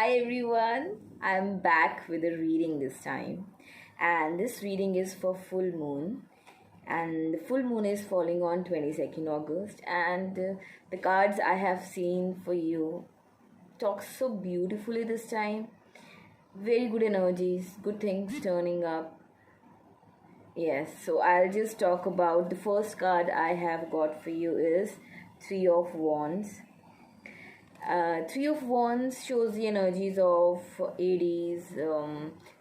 everyone, I'm back with a reading this time, and this reading is for full moon, and the full moon is falling on 22nd August, and the cards I have seen for you talk so beautifully this time. Very good energies, good things turning up. Yes, so I'll just talk about the first card I have got for you is Three of Wands. Three of Wands shows the energies of Aries,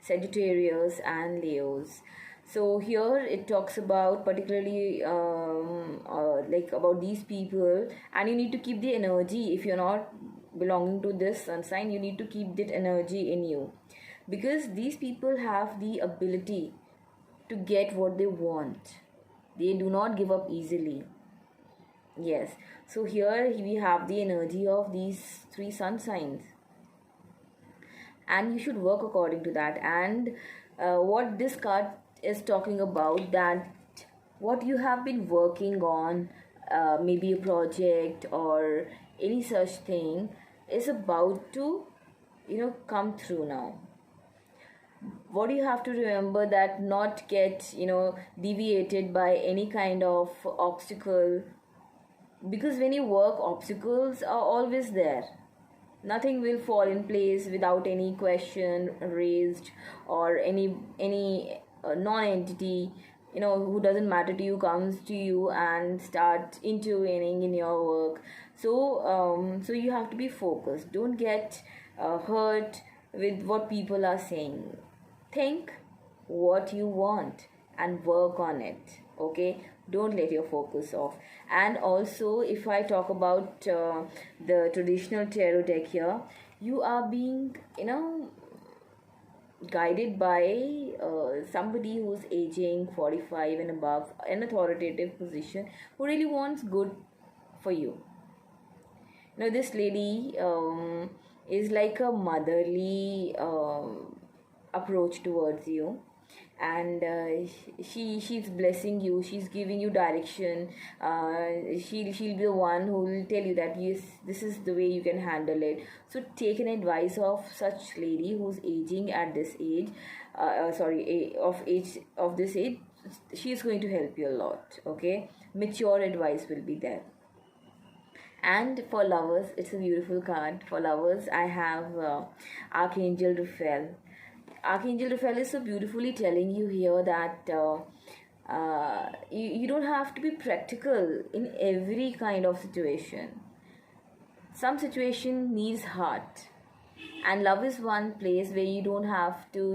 Sagittarius, and Leos. So here it talks about particularly like about these people, and you need to keep the energy. If you're not belonging to this sun sign, you need to keep that energy in you, because these people have the ability to get what they want. They do not give up easily. Yes, so here we have the energy of these three sun signs, and you should work according to that. And what this card is talking about, that what you have been working on, maybe a project or any such thing, is about to come through now. What you have to remember, that not get deviated by any kind of obstacle, because when you work, obstacles are always there. Nothing will fall in place without any question raised, or any non-entity who doesn't matter to you comes to you and start intervening in your work. So you have to be focused. Don't get hurt with what people are saying. Think what you want and work on it. Okay, don't let your focus off. And also, if I talk about the traditional tarot deck here, you are being guided by somebody who's aging 45 and above, an authoritative position, who really wants good for you. This lady is like a motherly approach towards you, and she's blessing you, she's giving you direction. She'll be the one who will tell you that yes, this is the way you can handle it. So take an advice of such lady who's aging at this age, of this age. She is going to help you a lot. Okay, mature advice will be there. And for lovers, it's a beautiful card. For lovers, I have Archangel Raphael. Archangel Raphael is so beautifully telling you here that you don't have to be practical in every kind of situation. Some situation needs heart, and love is one place where you don't have to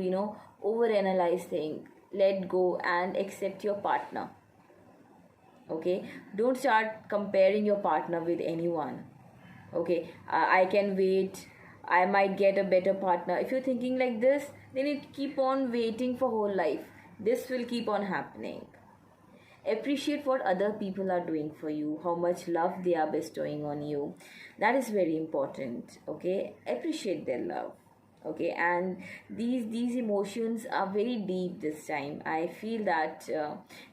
overanalyze things. Let go and accept your partner. Okay, don't start comparing your partner with anyone. Okay, I can wait, I might get a better partner. If you're thinking like this, then you keep on waiting for whole life. This will keep on happening. Appreciate what other people are doing for you, how much love they are bestowing on you. That is very important. Okay, appreciate their love. Okay, and these emotions are very deep this time. I feel that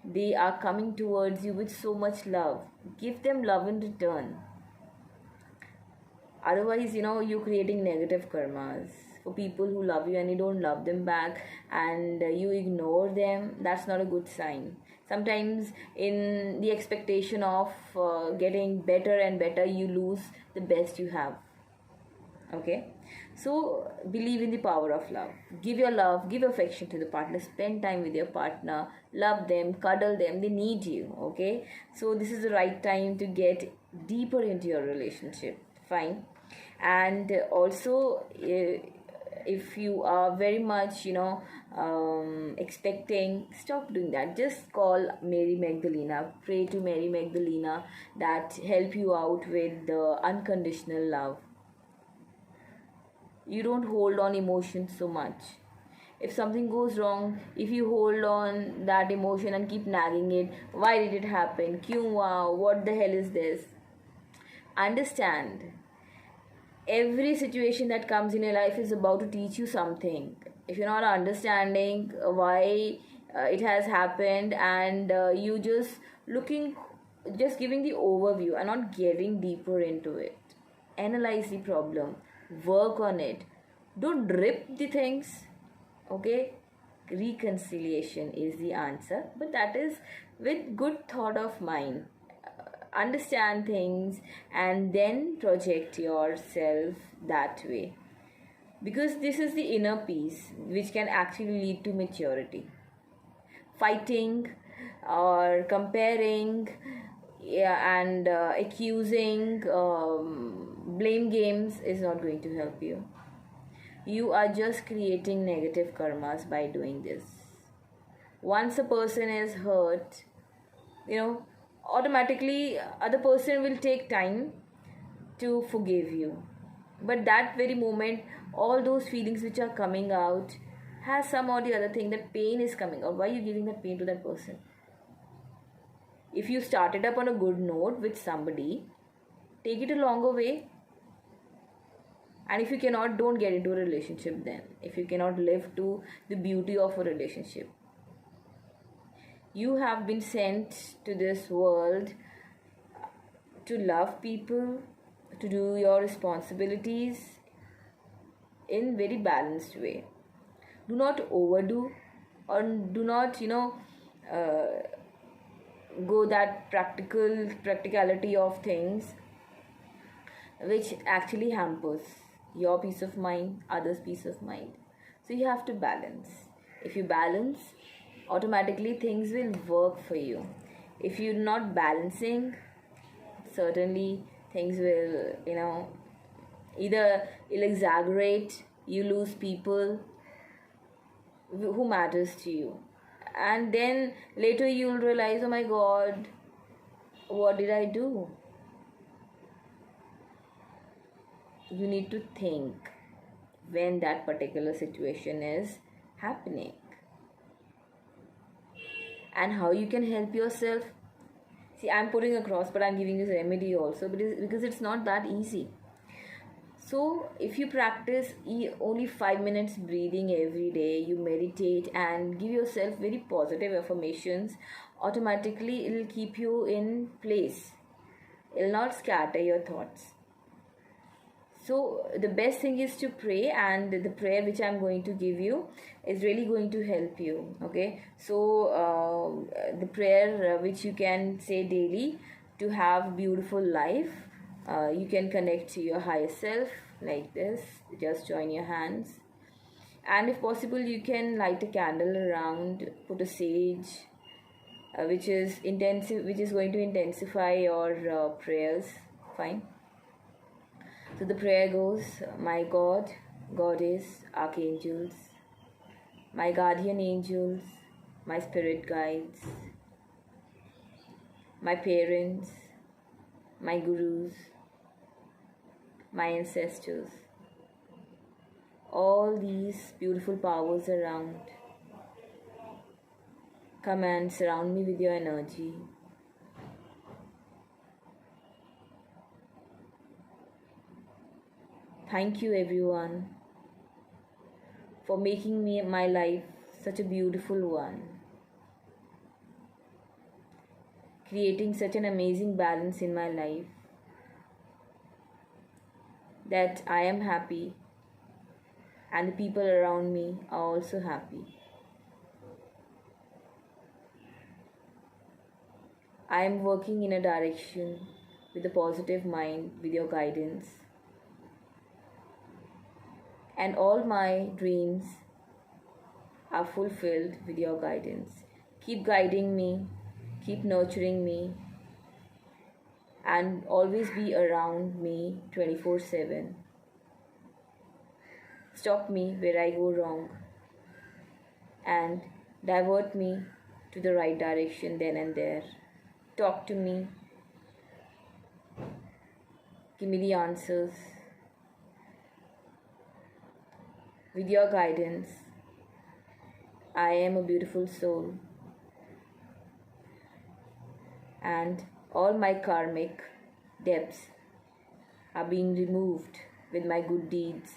they are coming towards you with so much love. Give them love in return. Otherwise, you're creating negative karmas for people who love you and you don't love them back, and you ignore them. That's not a good sign. Sometimes in the expectation of getting better and better, you lose the best you have. Okay, so believe in the power of love. Give your love, give affection to the partner, spend time with your partner, love them, cuddle them. They need you. Okay, so this is the right time to get deeper into your relationship. Fine. And also, if you are very much expecting, stop doing that. Just call Mary Magdalena, pray to Mary Magdalena, that help you out with the unconditional love. You don't hold on emotions so much. If something goes wrong, if you hold on that emotion and keep nagging it, why did it happen, what the hell is this? Understand, every situation that comes in your life is about to teach you something. If you're not understanding why it has happened, and you just giving the overview and not getting deeper into it, analyze the problem, work on it, Don't rip the things, okay? Reconciliation is the answer, but that is with good thought of mind. Understand things and then project yourself that way, because this is the inner peace which can actually lead to maturity. Fighting or comparing, yeah, and accusing, blame games is not going to help you. You are just creating negative karmas by doing this. Once a person is hurt, you know, automatically other person will take time to forgive you, but that very moment all those feelings which are coming out has some or the other thing, that pain is coming out. Why are you giving that pain to that person? If you started up on a good note with somebody, take it a longer way. And if you cannot, don't get into a relationship then. If you cannot live to the beauty of a relationship, you have been sent to this world to love people, to do your responsibilities in very balanced way. Do not overdo, or do not, go that practicality of things, which actually hampers your peace of mind, others' peace of mind. So you have to balance. If you balance, automatically things will work for you. If you're not balancing, certainly things will, either it'll exaggerate, you lose people who matters to you, and then later you'll realize, oh my god, what did I do? You need to think when that particular situation is happening and how you can help yourself. See, I'm putting across, but I'm giving you a remedy also, because it's not that easy. So if you practice only 5 minutes breathing every day, you meditate and give yourself very positive affirmations, automatically it'll keep you in place. It'll not scatter your thoughts. So the best thing is to pray, and the prayer which I'm going to give you is really going to help you. Okay, so the prayer which you can say daily to have beautiful life, you can connect to your higher self like this. Just join your hands, and if possible you can light a candle around, put a sage, which is going to intensify your prayers. Fine. So the prayer goes, my God, Goddess, Archangels, my guardian angels, my spirit guides, my parents, my gurus, my ancestors, all these beautiful powers around, come and surround me with your energy. Thank you everyone for making my life such a beautiful one, creating such an amazing balance in my life, that I am happy and the people around me are also happy. I am working in a direction with a positive mind, with your guidance. And all my dreams are fulfilled with your guidance. Keep guiding me, keep nurturing me, and always be around me 24/7. Stop me where I go wrong and divert me to the right direction then and there. Talk to me, give me the answers. With your guidance, I am a beautiful soul, and all my karmic debts are being removed with my good deeds,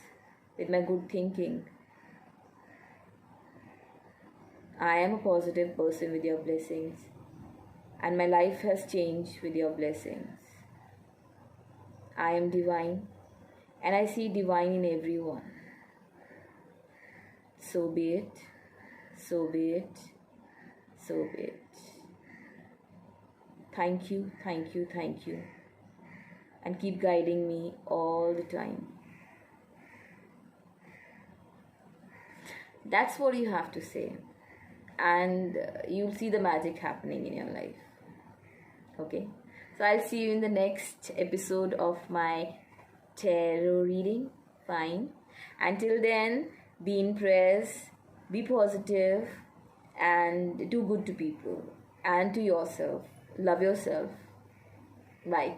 with my good thinking. I am a positive person with your blessings, and my life has changed with your blessings. I am divine, and I see divine in everyone. So be it. So be it. So be it. Thank you, thank you, thank you. And keep guiding me all the time. That's what you have to say. And you'll see the magic happening in your life. Okay? So I'll see you in the next episode of my tarot reading. Fine. Until then, be in prayers, be positive, and do good to people and to yourself. Love yourself. Bye.